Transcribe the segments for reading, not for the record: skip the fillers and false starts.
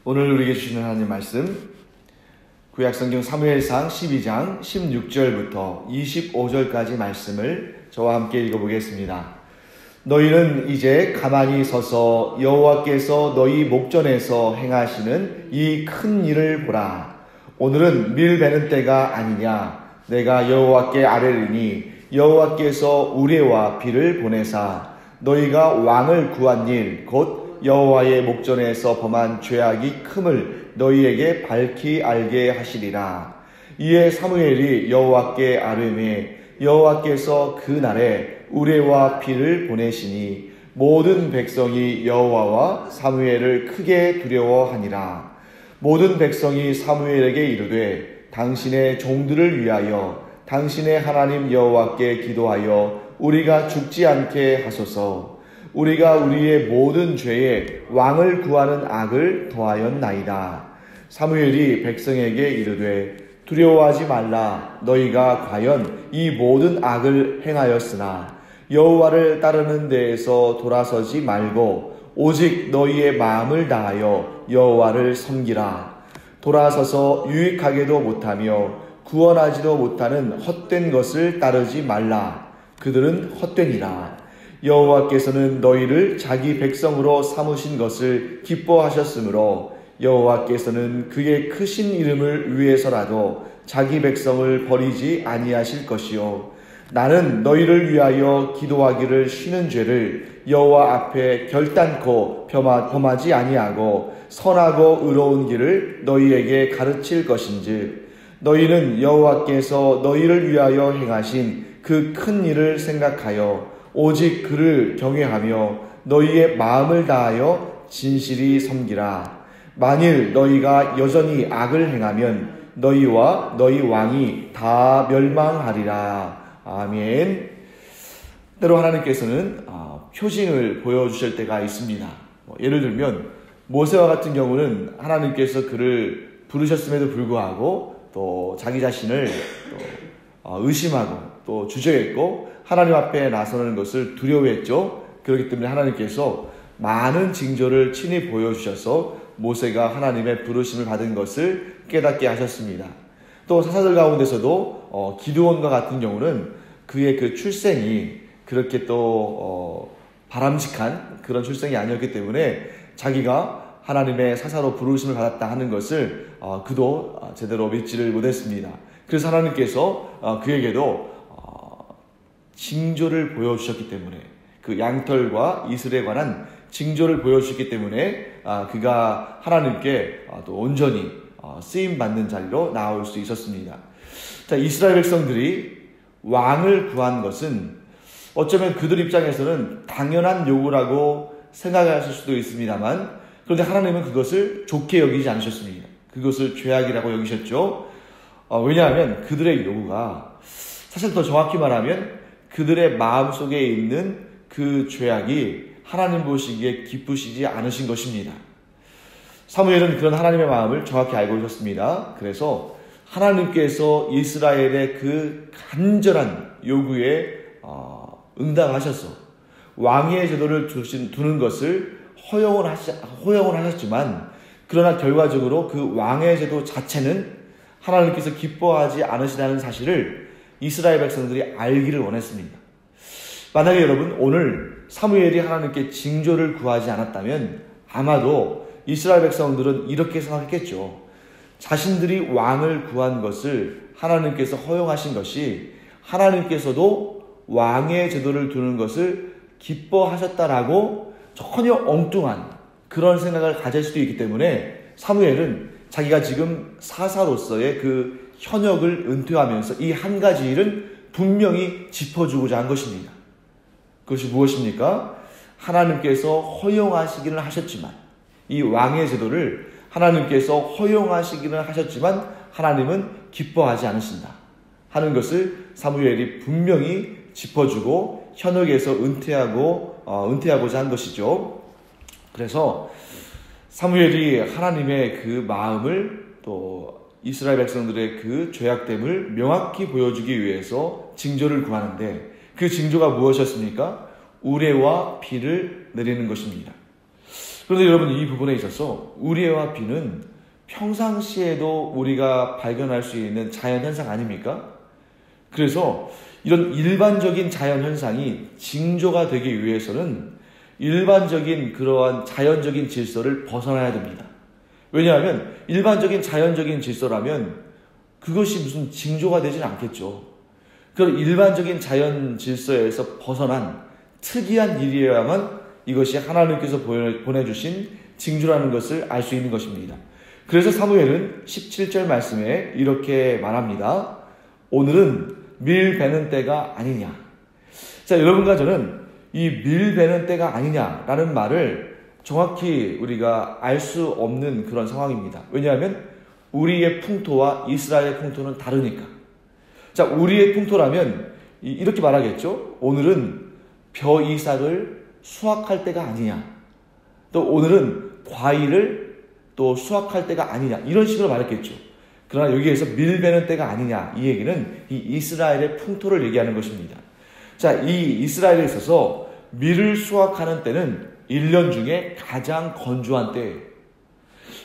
오늘 우리에게 주시는 하나님 말씀, 구약성경 사무엘상 12장 16절부터 25절까지 말씀을 저와 함께 읽어보겠습니다. 너희는 이제 가만히 서서 여호와께서 너희 목전에서 행하시는 이 큰 일을 보라. 오늘은 밀 베는 때가 아니냐. 내가 여호와께 아뢰리니 여호와께서 우레와 비를 보내사 너희가 왕을 구한 일 곧 여호와의 목전에서 범한 죄악이 큼을 너희에게 밝히 알게 하시리라. 이에 사무엘이 여호와께 아뢰매 여호와께서 그 날에 우레와 비를 보내시니 모든 백성이 여호와와 사무엘을 크게 두려워하니라. 모든 백성이 사무엘에게 이르되 당신의 종들을 위하여 당신의 하나님 여호와께 기도하여 우리가 죽지 않게 하소서. 우리가 우리의 모든 죄에 왕을 구하는 악을 더하였나이다. 사무엘이 백성에게 이르되 두려워하지 말라. 너희가 과연 이 모든 악을 행하였으나 여호와를 따르는 데에서 돌아서지 말고 오직 너희의 마음을 다하여 여호와를 섬기라. 돌아서서 유익하게도 못하며 구원하지도 못하는 헛된 것을 따르지 말라. 그들은 헛되니라. 여호와께서는 너희를 자기 백성으로 삼으신 것을 기뻐하셨으므로 여호와께서는 그의 크신 이름을 위해서라도 자기 백성을 버리지 아니하실 것이요 나는 너희를 위하여 기도하기를 쉬는 죄를 여호와 앞에 결단코 범하지 아니하고 선하고 의로운 길을 너희에게 가르칠 것인즉 너희는 여호와께서 너희를 위하여 행하신 그 큰 일을 생각하여 오직 그를 경외하며 너희의 마음을 다하여 진실이 섬기라. 만일 너희가 여전히 악을 행하면 너희와 너희 왕이 다 멸망하리라. 아멘. 때로 하나님께서는 표징을 보여주실 때가 있습니다. 예를 들면 모세와 같은 경우는 하나님께서 그를 부르셨음에도 불구하고 또 자기 자신을 의심하고 또 주저했고 하나님 앞에 나서는 것을 두려워했죠. 그렇기 때문에 하나님께서 많은 징조를 친히 보여주셔서 모세가 하나님의 부르심을 받은 것을 깨닫게 하셨습니다. 또 사사들 가운데서도 기드온과 같은 경우는 그의 그 출생이 그렇게 또 바람직한 그런 출생이 아니었기 때문에 자기가 하나님의 사사로 부르심을 받았다 하는 것을 그도 제대로 믿지를 못했습니다. 그래서 하나님께서 그에게도 징조를 보여주셨기 때문에 그 양털과 이슬에 관한 징조를 보여주셨기 때문에 그가 하나님께 또 온전히 쓰임받는 자리로 나올 수 있었습니다. 자, 이스라엘 백성들이 왕을 구한 것은 어쩌면 그들 입장에서는 당연한 요구라고 생각하실 수도 있습니다만 그런데 하나님은 그것을 좋게 여기지 않으셨습니다. 그것을 죄악이라고 여기셨죠. 왜냐하면 그들의 요구가 사실 더 정확히 말하면 그들의 마음속에 있는 그 죄악이 하나님 보시기에 기쁘시지 않으신 것입니다. 사무엘은 그런 하나님의 마음을 정확히 알고 있었습니다. 그래서 하나님께서 이스라엘의 그 간절한 요구에 응답하셔서 왕의 제도를 두는 것을 허용을 하셨지만 그러나 결과적으로 그 왕의 제도 자체는 하나님께서 기뻐하지 않으시다는 사실을 이스라엘 백성들이 알기를 원했습니다. 만약에 여러분 오늘 사무엘이 하나님께 징조를 구하지 않았다면 아마도 이스라엘 백성들은 이렇게 생각했겠죠. 자신들이 왕을 구한 것을 하나님께서 허용하신 것이 하나님께서도 왕의 제도를 두는 것을 기뻐하셨다라고 전혀 엉뚱한 그런 생각을 가질 수도 있기 때문에 사무엘은 자기가 지금 사사로서의 그 현역을 은퇴하면서 이 한 가지 일은 분명히 짚어주고자 한 것입니다. 그것이 무엇입니까? 하나님께서 허용하시기는 하셨지만 이 왕의 제도를 하나님께서 허용하시기는 하셨지만 하나님은 기뻐하지 않으신다 하는 것을 사무엘이 분명히 짚어주고 현역에서 은퇴하고자 한 것이죠. 그래서 사무엘이 하나님의 그 마음을 또 이스라엘 백성들의 그 죄악됨을 명확히 보여주기 위해서 징조를 구하는데 그 징조가 무엇이었습니까? 우레와 비를 내리는 것입니다. 그런데 여러분, 이 부분에 있어서 우리와 비는 평상시에도 우리가 발견할 수 있는 자연현상 아닙니까? 그래서 이런 일반적인 자연현상이 징조가 되기 위해서는 일반적인 그러한 자연적인 질서를 벗어나야 됩니다. 왜냐하면 일반적인 자연적인 질서라면 그것이 무슨 징조가 되지는 않겠죠. 그런 일반적인 자연 질서에서 벗어난 특이한 일이어야만 이것이 하나님께서 보내주신 징조라는 것을 알 수 있는 것입니다. 그래서 사무엘은 17절 말씀에 이렇게 말합니다. 오늘은 밀 베는 때가 아니냐. 자, 여러분과 저는 이 밀 베는 때가 아니냐라는 말을 정확히 우리가 알 수 없는 그런 상황입니다. 왜냐하면 우리의 풍토와 이스라엘의 풍토는 다르니까. 자, 우리의 풍토라면 이렇게 말하겠죠. 오늘은 벼 이삭을 수확할 때가 아니냐. 또 오늘은 과일을 또 수확할 때가 아니냐. 이런 식으로 말했겠죠. 그러나 여기에서 밀 베는 때가 아니냐. 이 얘기는 이 이스라엘의 풍토를 얘기하는 것입니다. 자, 이 이스라엘에 있어서 밀을 수확하는 때는 1년 중에 가장 건조한 때예요.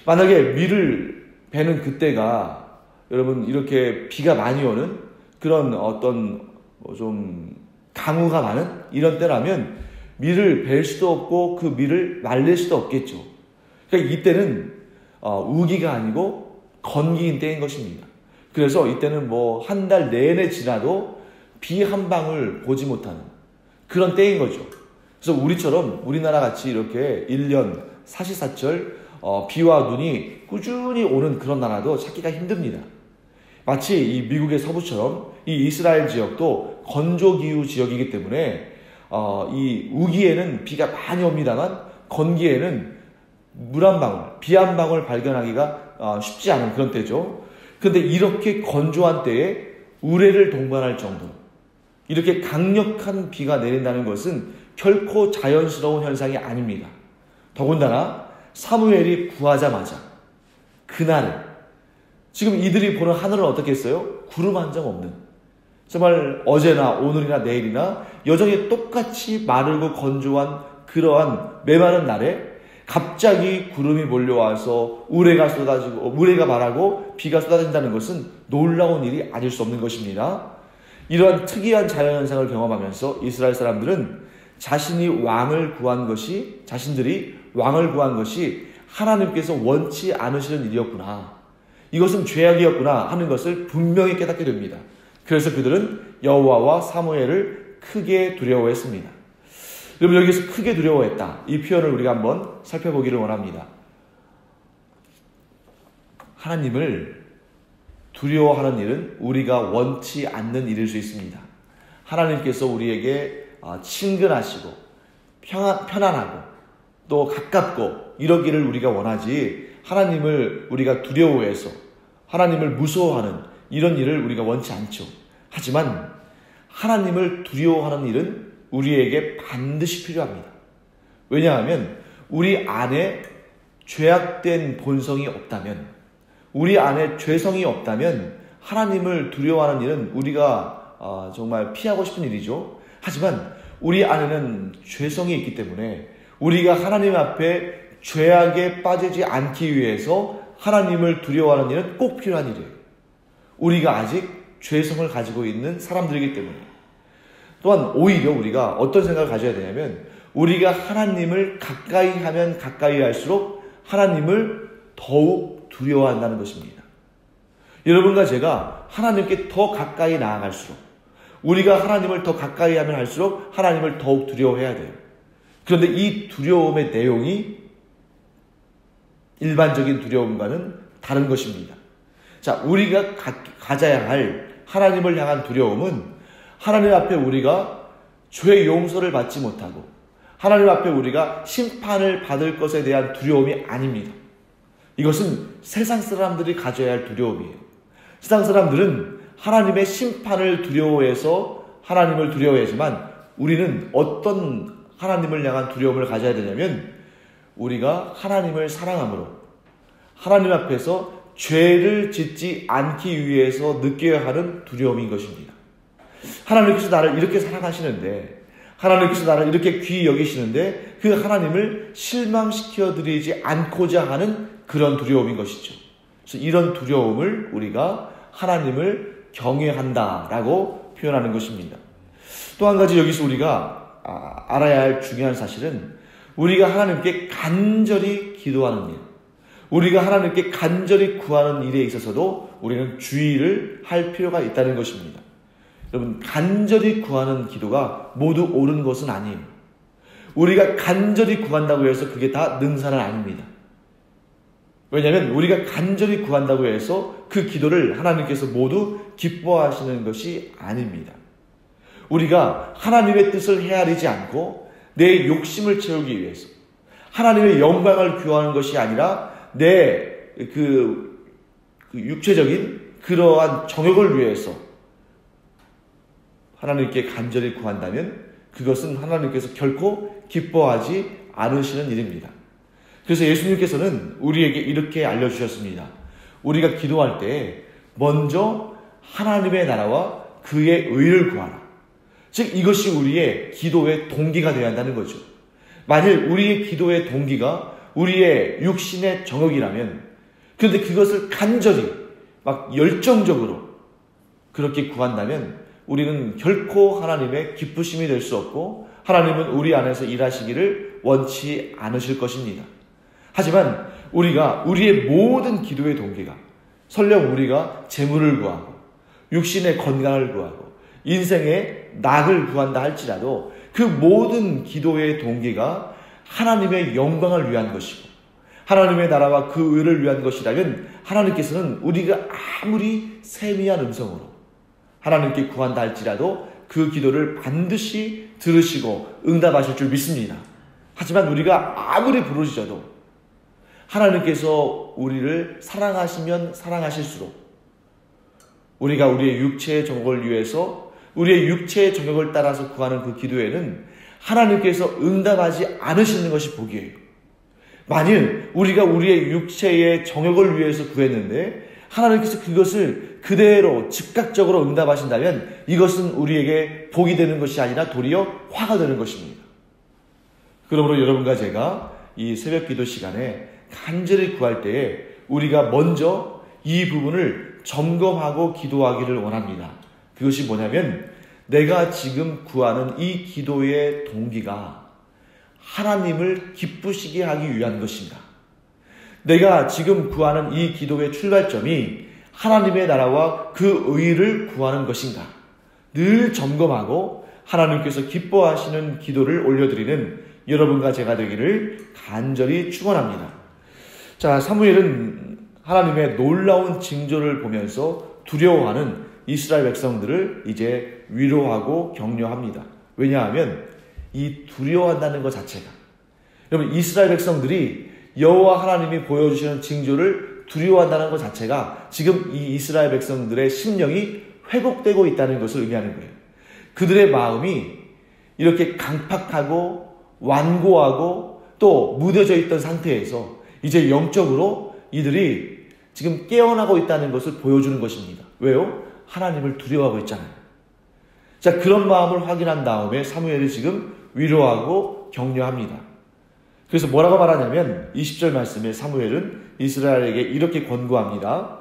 만약에 밀을 베는 그때가 여러분 이렇게 비가 많이 오는 그런 어떤 좀 강우가 많은 이런 때라면 밀을 벨 수도 없고 그 밀을 말릴 수도 없겠죠. 그러니까 이때는 우기가 아니고 건기인 때인 것입니다. 그래서 이때는 뭐 한 달 내내 지나도 비 한 방울 보지 못하는 그런 때인 거죠. 그래서 우리처럼 우리나라 같이 이렇게 1년 사시사철 비와 눈이 꾸준히 오는 그런 나라도 찾기가 힘듭니다. 마치 이 미국의 서부처럼 이 이스라엘 지역도 건조기후 지역이기 때문에 이 우기에는 비가 많이 옵니다만 건기에는 물 한 방울, 비 한 방울 발견하기가 쉽지 않은 그런 때죠. 그런데 이렇게 건조한 때에 우레를 동반할 정도로 이렇게 강력한 비가 내린다는 것은 결코 자연스러운 현상이 아닙니다. 더군다나 사무엘이 구하자마자 그날 지금 이들이 보는 하늘은 어떻겠어요? 구름 한 점 없는, 정말 어제나 오늘이나 내일이나 여전히 똑같이 마르고 건조한 그러한 메마른 날에 갑자기 구름이 몰려와서 우레가 말하고 비가 쏟아진다는 것은 놀라운 일이 아닐 수 없는 것입니다. 이러한 특이한 자연현상을 경험하면서 이스라엘 사람들은 자신들이 왕을 구한 것이 하나님께서 원치 않으시는 일이었구나, 이것은 죄악이었구나 하는 것을 분명히 깨닫게 됩니다. 그래서 그들은 여호와와 사무엘을 크게 두려워했습니다. 여러분, 여기서 크게 두려워했다, 이 표현을 우리가 한번 살펴보기를 원합니다. 하나님을 두려워하는 일은 우리가 원치 않는 일일 수 있습니다. 하나님께서 우리에게 친근하시고 편안하고 또 가깝고 이러기를 우리가 원하지, 하나님을 우리가 두려워해서 하나님을 무서워하는 이런 일을 우리가 원치 않죠. 하지만 하나님을 두려워하는 일은 우리에게 반드시 필요합니다. 왜냐하면 우리 안에 죄악된 본성이 없다면, 우리 안에 죄성이 없다면 하나님을 두려워하는 일은 우리가 정말 피하고 싶은 일이죠. 하지만 우리 안에는 죄성이 있기 때문에 우리가 하나님 앞에 죄악에 빠지지 않기 위해서 하나님을 두려워하는 일은 꼭 필요한 일이에요. 우리가 아직 죄성을 가지고 있는 사람들이기 때문에. 또한 오히려 우리가 어떤 생각을 가져야 되냐면, 우리가 하나님을 가까이 하면 가까이 할수록 하나님을 더욱 두려워한다는 것입니다. 여러분과 제가 하나님께 더 가까이 나아갈수록, 우리가 하나님을 더 가까이 하면 할수록 하나님을 더욱 두려워해야 돼요. 그런데 이 두려움의 내용이 일반적인 두려움과는 다른 것입니다. 자, 우리가 가져야 할 하나님을 향한 두려움은 하나님 앞에 우리가 죄 용서를 받지 못하고 하나님 앞에 우리가 심판을 받을 것에 대한 두려움이 아닙니다. 이것은 세상 사람들이 가져야 할 두려움이에요. 세상 사람들은 하나님의 심판을 두려워해서 하나님을 두려워하지만, 우리는 어떤 하나님을 향한 두려움을 가져야 되냐면, 우리가 하나님을 사랑함으로 하나님 앞에서 죄를 짓지 않기 위해서 느껴야 하는 두려움인 것입니다. 하나님께서 나를 이렇게 사랑하시는데, 하나님께서 나를 이렇게 귀히 여기시는데 그 하나님을 실망시켜 드리지 않고자 하는 그런 두려움인 것이죠. 그래서 이런 두려움을 우리가 하나님을 경외한다라고 표현하는 것입니다. 또 한 가지 여기서 우리가 알아야 할 중요한 사실은 우리가 하나님께 간절히 기도하는 일, 우리가 하나님께 간절히 구하는 일에 있어서도 우리는 주의를 할 필요가 있다는 것입니다. 여러분, 간절히 구하는 기도가 모두 옳은 것은 아니에요. 우리가 간절히 구한다고 해서 그게 다 능사는 아닙니다. 왜냐하면 우리가 간절히 구한다고 해서 그 기도를 하나님께서 모두 기뻐하시는 것이 아닙니다. 우리가 하나님의 뜻을 헤아리지 않고 내 욕심을 채우기 위해서 하나님의 영광을 구하는 것이 아니라 내 그 육체적인 그러한 정욕을 위해서 하나님께 간절히 구한다면 그것은 하나님께서 결코 기뻐하지 않으시는 일입니다. 그래서 예수님께서는 우리에게 이렇게 알려주셨습니다. 우리가 기도할 때 먼저 하나님의 나라와 그의 의를 구하라. 즉 이것이 우리의 기도의 동기가 되어야 한다는 거죠. 만일 우리의 기도의 동기가 우리의 육신의 정욕이라면, 그런데 그것을 간절히 막 열정적으로 그렇게 구한다면 우리는 결코 하나님의 기쁘심이 될 수 없고 하나님은 우리 안에서 일하시기를 원치 않으실 것입니다. 하지만 우리가 우리의 모든 기도의 동기가 설령 우리가 재물을 구하고 육신의 건강을 구하고 인생의 낙을 구한다 할지라도 그 모든 기도의 동기가 하나님의 영광을 위한 것이고 하나님의 나라와 그 의를 위한 것이라면 하나님께서는 우리가 아무리 세미한 음성으로 하나님께 구한다 할지라도 그 기도를 반드시 들으시고 응답하실 줄 믿습니다. 하지만 우리가 아무리 부르짖어도 하나님께서 우리를 사랑하시면 사랑하실수록 우리가 우리의 육체의 정욕을 위해서 우리의 육체의 정욕을 따라서 구하는 그 기도에는 하나님께서 응답하지 않으시는 것이 복이에요. 만일 우리가 우리의 육체의 정욕을 위해서 구했는데 하나님께서 그것을 그대로 즉각적으로 응답하신다면 이것은 우리에게 복이 되는 것이 아니라 도리어 화가 되는 것입니다. 그러므로 여러분과 제가 이 새벽 기도 시간에 간절히 구할 때에 우리가 먼저 이 부분을 점검하고 기도하기를 원합니다. 그것이 뭐냐면 내가 지금 구하는 이 기도의 동기가 하나님을 기쁘시게 하기 위한 것인가? 내가 지금 구하는 이 기도의 출발점이 하나님의 나라와 그 의를 구하는 것인가? 늘 점검하고 하나님께서 기뻐하시는 기도를 올려드리는 여러분과 제가 되기를 간절히 축원합니다. 자, 사무엘은 하나님의 놀라운 징조를 보면서 두려워하는 이스라엘 백성들을 이제 위로하고 격려합니다. 왜냐하면 이 두려워한다는 것 자체가, 여러분, 이스라엘 백성들이 여호와 하나님이 보여주시는 징조를 두려워한다는 것 자체가 지금 이 이스라엘 백성들의 심령이 회복되고 있다는 것을 의미하는 거예요. 그들의 마음이 이렇게 강팍하고 완고하고 또 무뎌져 있던 상태에서 이제 영적으로 이들이 지금 깨어나고 있다는 것을 보여주는 것입니다. 왜요? 하나님을 두려워하고 있잖아요. 자, 그런 마음을 확인한 다음에 사무엘이 지금 위로하고 격려합니다. 그래서 뭐라고 말하냐면 20절 말씀에 사무엘은 이스라엘에게 이렇게 권고합니다.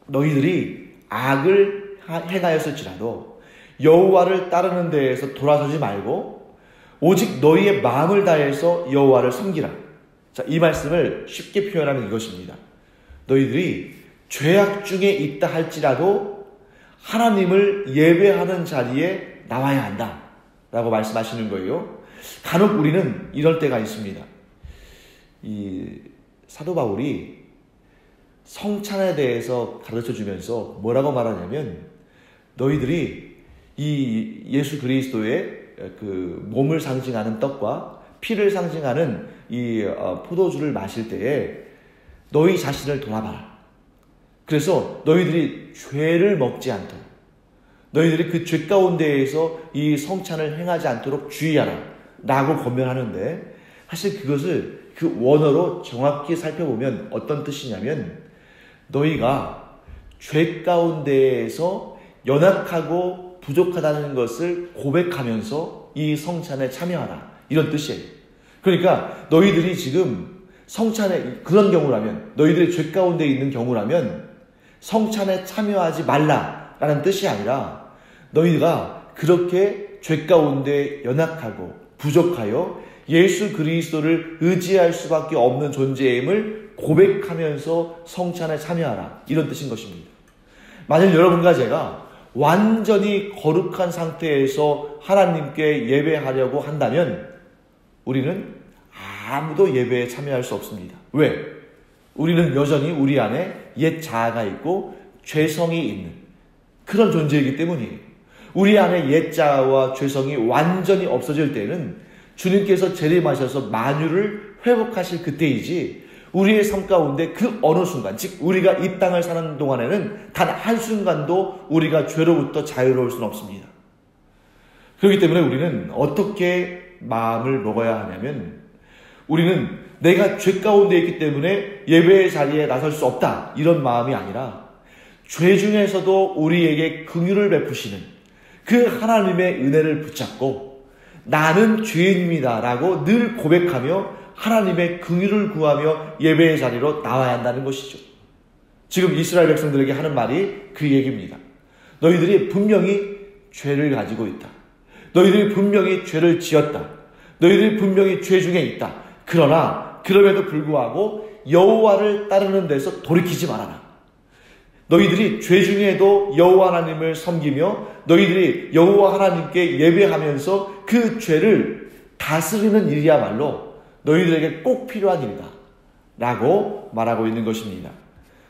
너희들이 악을 행하였을지라도 여호와를 따르는 데에서 돌아서지 말고 오직 너희의 마음을 다해서 여호와를 섬기라. 자, 이 말씀을 쉽게 표현하면 이것입니다. 너희들이 죄악 중에 있다 할지라도 하나님을 예배하는 자리에 나와야 한다 라고 말씀하시는 거예요. 간혹 우리는 이럴 때가 있습니다. 이 사도 바울이 성찬에 대해서 가르쳐주면서 뭐라고 말하냐면 너희들이 이 예수 그리스도의 그 몸을 상징하는 떡과 피를 상징하는 이 포도주를 마실 때에 너희 자신을 돌아봐라. 그래서 너희들이 죄를 먹지 않도록, 너희들이 그 죄 가운데에서 이 성찬을 행하지 않도록 주의하라 라고 권면하는데, 사실 그것을 그 원어로 정확히 살펴보면 어떤 뜻이냐면 너희가 죄 가운데에서 연약하고 부족하다는 것을 고백하면서 이 성찬에 참여하라. 이런 뜻이에요. 그러니까 너희들이 지금 성찬에 그런 경우라면, 너희들이 죄 가운데 있는 경우라면 성찬에 참여하지 말라라는 뜻이 아니라 너희가 그렇게 죄 가운데 연약하고 부족하여 예수 그리스도를 의지할 수밖에 없는 존재임을 고백하면서 성찬에 참여하라. 이런 뜻인 것입니다. 만약 여러분과 제가 완전히 거룩한 상태에서 하나님께 예배하려고 한다면 우리는 아무도 예배에 참여할 수 없습니다. 왜? 우리는 여전히 우리 안에 옛 자아가 있고 죄성이 있는 그런 존재이기 때문이에요. 우리 안에 옛 자아와 죄성이 완전히 없어질 때는 주님께서 재림하셔서 만유를 회복하실 그때이지, 우리의 삶 가운데 그 어느 순간, 즉 우리가 이 땅을 사는 동안에는 단 한순간도 우리가 죄로부터 자유로울 수는 없습니다. 그렇기 때문에 우리는 어떻게 마음을 먹어야 하냐면, 우리는 내가 죄 가운데 있기 때문에 예배의 자리에 나설 수 없다, 이런 마음이 아니라 죄 중에서도 우리에게 긍휼을 베푸시는 그 하나님의 은혜를 붙잡고 나는 죄인입니다 라고 늘 고백하며 하나님의 긍휼을 구하며 예배의 자리로 나와야 한다는 것이죠. 지금 이스라엘 백성들에게 하는 말이 그 얘기입니다. 너희들이 분명히 죄를 가지고 있다. 너희들이 분명히 죄를 지었다. 너희들이 분명히 죄 중에 있다. 그러나 그럼에도 불구하고 여호와를 따르는 데서 돌이키지 말아라. 너희들이 죄 중에도 여호와 하나님을 섬기며 너희들이 여호와 하나님께 예배하면서 그 죄를 다스리는 일이야말로 너희들에게 꼭 필요한 일이다 라고 말하고 있는 것입니다.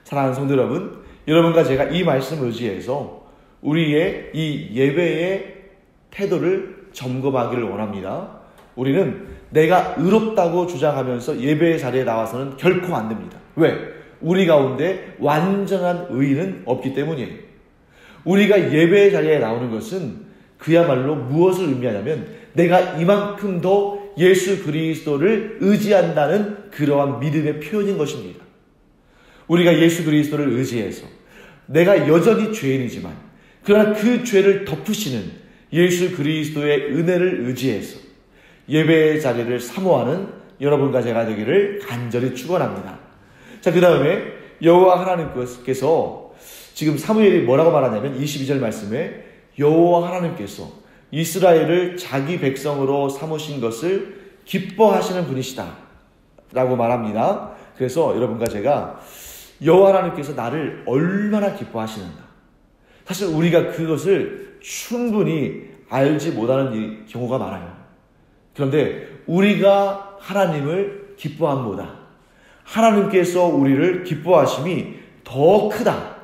사랑하는 성도 여러분, 여러분과 제가 이 말씀을 의지해서 우리의 이 예배의 태도를 점검하기를 원합니다. 우리는 내가 의롭다고 주장하면서 예배의 자리에 나와서는 결코 안 됩니다. 왜? 우리 가운데 완전한 의인은 없기 때문이에요. 우리가 예배의 자리에 나오는 것은 그야말로 무엇을 의미하냐면 내가 이만큼 더 예수 그리스도를 의지한다는 그러한 믿음의 표현인 것입니다. 우리가 예수 그리스도를 의지해서 내가 여전히 죄인이지만 그러나 그 죄를 덮으시는 예수 그리스도의 은혜를 의지해서 예배의 자리를 사모하는 여러분과 제가 되기를 간절히 축원합니다. 자, 그 다음에 여호와 하나님께서 지금 사무엘이 뭐라고 말하냐면 22절 말씀에 여호와 하나님께서 이스라엘을 자기 백성으로 삼으신 것을 기뻐하시는 분이시다 라고 말합니다. 그래서 여러분과 제가 여호와 하나님께서 나를 얼마나 기뻐하시는가, 사실 우리가 그것을 충분히 알지 못하는 경우가 많아요. 그런데 우리가 하나님을 기뻐함보다 하나님께서 우리를 기뻐하심이 더 크다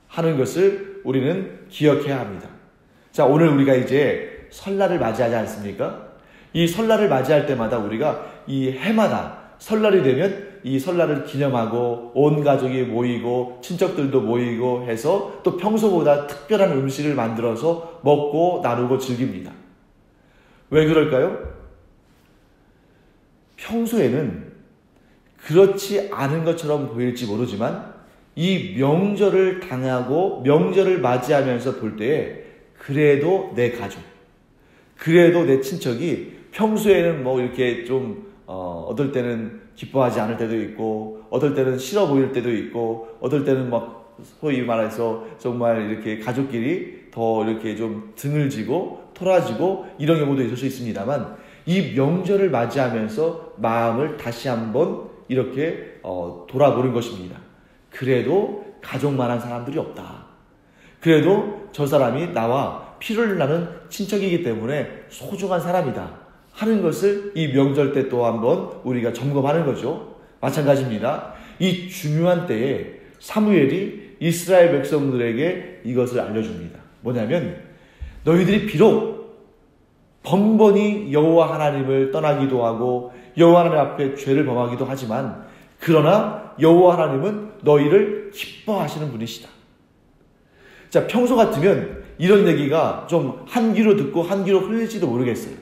하는 것을 우리는 기억해야 합니다. 자, 오늘 우리가 이제 설날을 맞이하지 않습니까? 이 설날을 맞이할 때마다 우리가 이 해마다 설날이 되면 이 설날을 기념하고 온 가족이 모이고 친척들도 모이고 해서 또 평소보다 특별한 음식을 만들어서 먹고 나누고 즐깁니다. 왜 그럴까요? 평소에는 그렇지 않은 것처럼 보일지 모르지만 이 명절을 당하고 명절을 맞이하면서 볼 때에 그래도 내 가족, 그래도 내 친척이 평소에는 뭐 이렇게 좀 어떨 때는 기뻐하지 않을 때도 있고 어떨 때는 싫어 보일 때도 있고 어떨 때는 막 소위 말해서 정말 이렇게 가족끼리 더 이렇게 좀 등을 지고 토라지고 이런 경우도 있을 수 있습니다만, 이 명절을 맞이하면서 마음을 다시 한번 이렇게 돌아보는 것입니다. 그래도 가족만한 사람들이 없다. 그래도 저 사람이 나와 피를 나는 친척이기 때문에 소중한 사람이다 하는 것을 이 명절 때 또 한번 우리가 점검하는 거죠. 마찬가지입니다. 이 중요한 때에 사무엘이 이스라엘 백성들에게 이것을 알려줍니다. 뭐냐면 너희들이 비록 번번이 여호와 하나님을 떠나기도 하고 여호와 하나님 앞에 죄를 범하기도 하지만 그러나 여호와 하나님은 너희를 기뻐하시는 분이시다. 자, 평소 같으면 이런 얘기가 좀 한 귀로 듣고 한 귀로 흘릴지도 모르겠어요.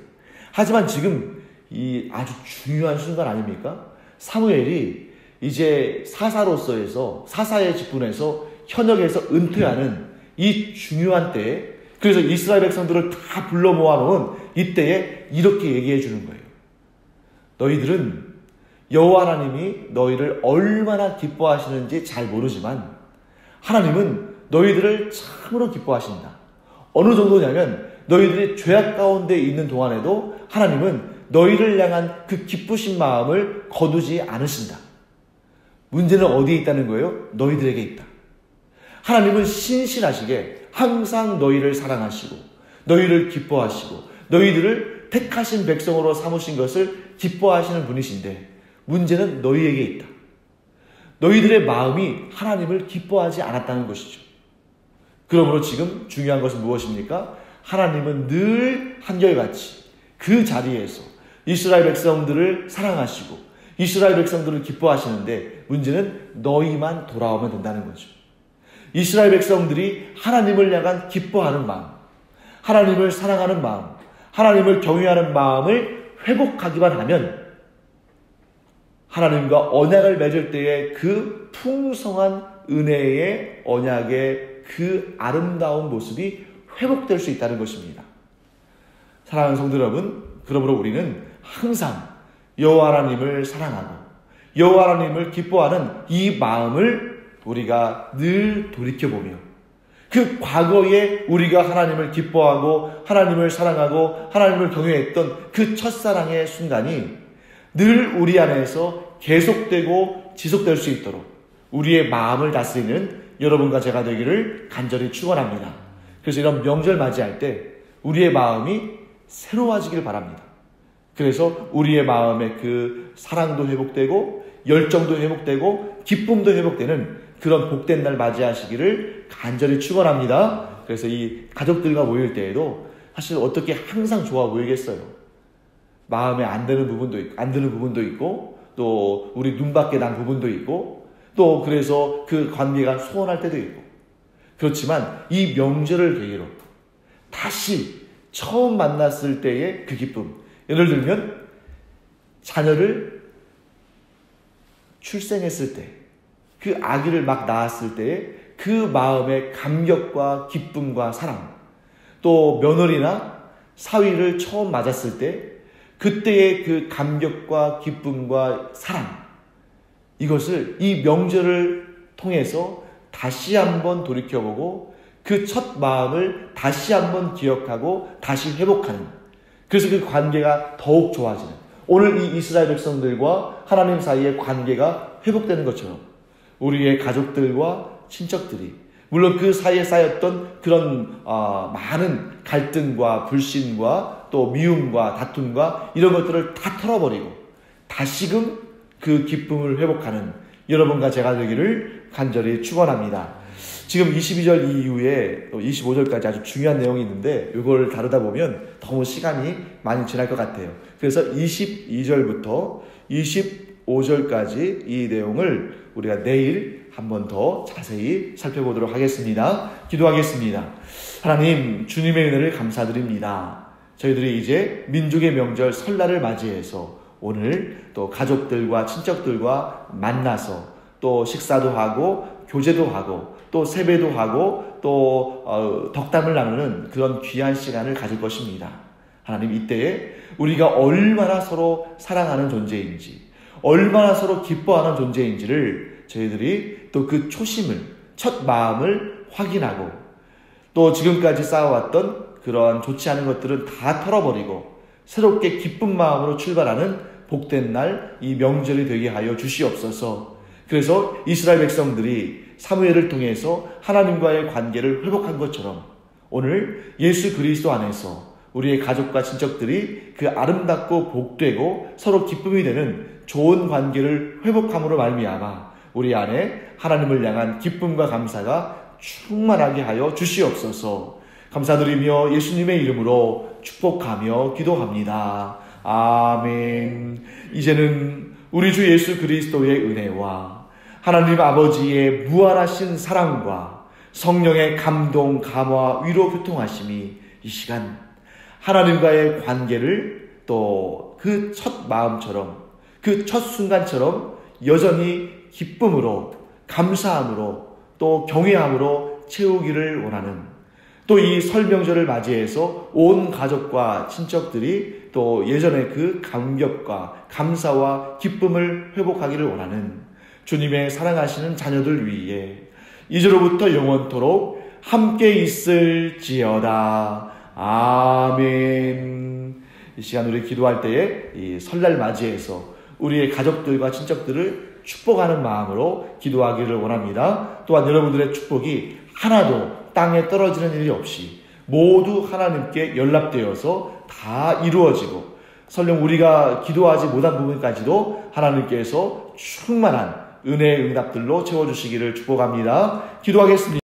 하지만 지금 이 아주 중요한 순간 아닙니까? 사무엘이 이제 사사로서에서 사사의 직분에서 현역에서 은퇴하는 이 중요한 때에 그래서 이스라엘 백성들을 다 불러 모아놓은 이때에 이렇게 얘기해 주는 거예요. 너희들은 여호와 하나님이 너희를 얼마나 기뻐하시는지 잘 모르지만 하나님은 너희들을 참으로 기뻐하신다. 어느 정도냐면 너희들이 죄악 가운데 있는 동안에도 하나님은 너희를 향한 그 기쁘신 마음을 거두지 않으신다. 문제는 어디에 있다는 거예요? 너희들에게 있다. 하나님은 신실하시게 항상 너희를 사랑하시고 너희를 기뻐하시고 너희들을 택하신 백성으로 삼으신 것을 기뻐하시는 분이신데 문제는 너희에게 있다. 너희들의 마음이 하나님을 기뻐하지 않았다는 것이죠. 그러므로 지금 중요한 것은 무엇입니까? 하나님은 늘 한결같이 그 자리에서 이스라엘 백성들을 사랑하시고 이스라엘 백성들을 기뻐하시는데 문제는 너희만 돌아오면 된다는 거죠. 이스라엘 백성들이 하나님을 향한 기뻐하는 마음, 하나님을 사랑하는 마음, 하나님을 경외하는 마음을 회복하기만 하면 하나님과 언약을 맺을 때의 그 풍성한 은혜의 언약의 그 아름다운 모습이 회복될 수 있다는 것입니다. 사랑하는 성도 여러분, 그러므로 우리는 항상 여호와 하나님을 사랑하고 여호와 하나님을 기뻐하는 이 마음을 우리가 늘 돌이켜보며 그 과거에 우리가 하나님을 기뻐하고 하나님을 사랑하고 하나님을 경외했던 그 첫사랑의 순간이 늘 우리 안에서 계속되고 지속될 수 있도록 우리의 마음을 다스리는 여러분과 제가 되기를 간절히 축원합니다. 그래서 이런 명절 맞이할 때 우리의 마음이 새로워지길 바랍니다. 그래서 우리의 마음의 그 사랑도 회복되고 열정도 회복되고 기쁨도 회복되는 그런 복된 날 맞이하시기를 간절히 축원합니다. 그래서 이 가족들과 모일 때에도 사실 어떻게 항상 좋아 보이겠어요. 마음에 안 드는 부분도 있고 또 우리 눈밖에 난 부분도 있고 또 그래서 그 관계가 소원할 때도 있고 그렇지만 이 명절을 계기로 다시 처음 만났을 때의 그 기쁨, 예를 들면 자녀를 출생했을 때 그 아기를 막 낳았을 때의 그 마음의 감격과 기쁨과 사랑, 또 며느리나 사위를 처음 맞았을 때 그때의 그 감격과 기쁨과 사랑, 이것을 이 명절을 통해서 다시 한번 돌이켜보고 그 첫 마음을 다시 한번 기억하고 다시 회복하는, 그래서 그 관계가 더욱 좋아지는, 오늘 이 이스라엘 백성들과 하나님 사이의 관계가 회복되는 것처럼 우리의 가족들과 친척들이, 물론 그 사이에 쌓였던 그런 많은 갈등과 불신과 또 미움과 다툼과 이런 것들을 다 털어버리고 다시금 그 기쁨을 회복하는 여러분과 제가 되기를 간절히 축원합니다. 지금 22절 이후에 또 25절까지 아주 중요한 내용이 있는데 이걸 다루다 보면 너무 시간이 많이 지날 것 같아요. 그래서 22절부터 25절까지 이 내용을 우리가 내일 한 번 더 자세히 살펴보도록 하겠습니다. 기도하겠습니다. 하나님, 주님의 은혜를 감사드립니다. 저희들이 이제 민족의 명절 설날을 맞이해서 오늘 또 가족들과 친척들과 만나서 또 식사도 하고 교제도 하고 또 세배도 하고 또 덕담을 나누는 그런 귀한 시간을 가질 것입니다. 하나님, 이때에 우리가 얼마나 서로 사랑하는 존재인지, 얼마나 서로 기뻐하는 존재인지를 저희들이 또 그 초심을, 첫 마음을 확인하고 또 지금까지 쌓아왔던 그러한 좋지 않은 것들은 다 털어버리고 새롭게 기쁜 마음으로 출발하는 복된 날, 이 명절이 되게 하여 주시옵소서. 그래서 이스라엘 백성들이 사무엘을 통해서 하나님과의 관계를 회복한 것처럼 오늘 예수 그리스도 안에서 우리의 가족과 친척들이 그 아름답고 복되고 서로 기쁨이 되는 좋은 관계를 회복함으로 말미암아 우리 안에 하나님을 향한 기쁨과 감사가 충만하게 하여 주시옵소서. 감사드리며 예수님의 이름으로 축복하며 기도합니다. 아멘. 이제는 우리 주 예수 그리스도의 은혜와 하나님 아버지의 무한하신 사랑과 성령의 감동, 감화, 위로, 교통하심이 이 시간 하나님과의 관계를 또 그 첫 마음처럼, 그 첫 순간처럼 여전히 기쁨으로, 감사함으로, 또 경외함으로 채우기를 원하는 또 이 설 명절을 맞이해서 온 가족과 친척들이 또 예전의 그 감격과 감사와 기쁨을 회복하기를 원하는 주님의 사랑하시는 자녀들 위해 이제로부터 영원토록 함께 있을지어다. 아멘. 이 시간 우리 기도할 때에 이 설날 맞이해서 우리의 가족들과 친척들을 축복하는 마음으로 기도하기를 원합니다. 또한 여러분들의 축복이 하나도 땅에 떨어지는 일이 없이 모두 하나님께 연락되어서 다 이루어지고 설령 우리가 기도하지 못한 부분까지도 하나님께서 충만한 은혜의 응답들로 채워주시기를 축복합니다. 기도하겠습니다.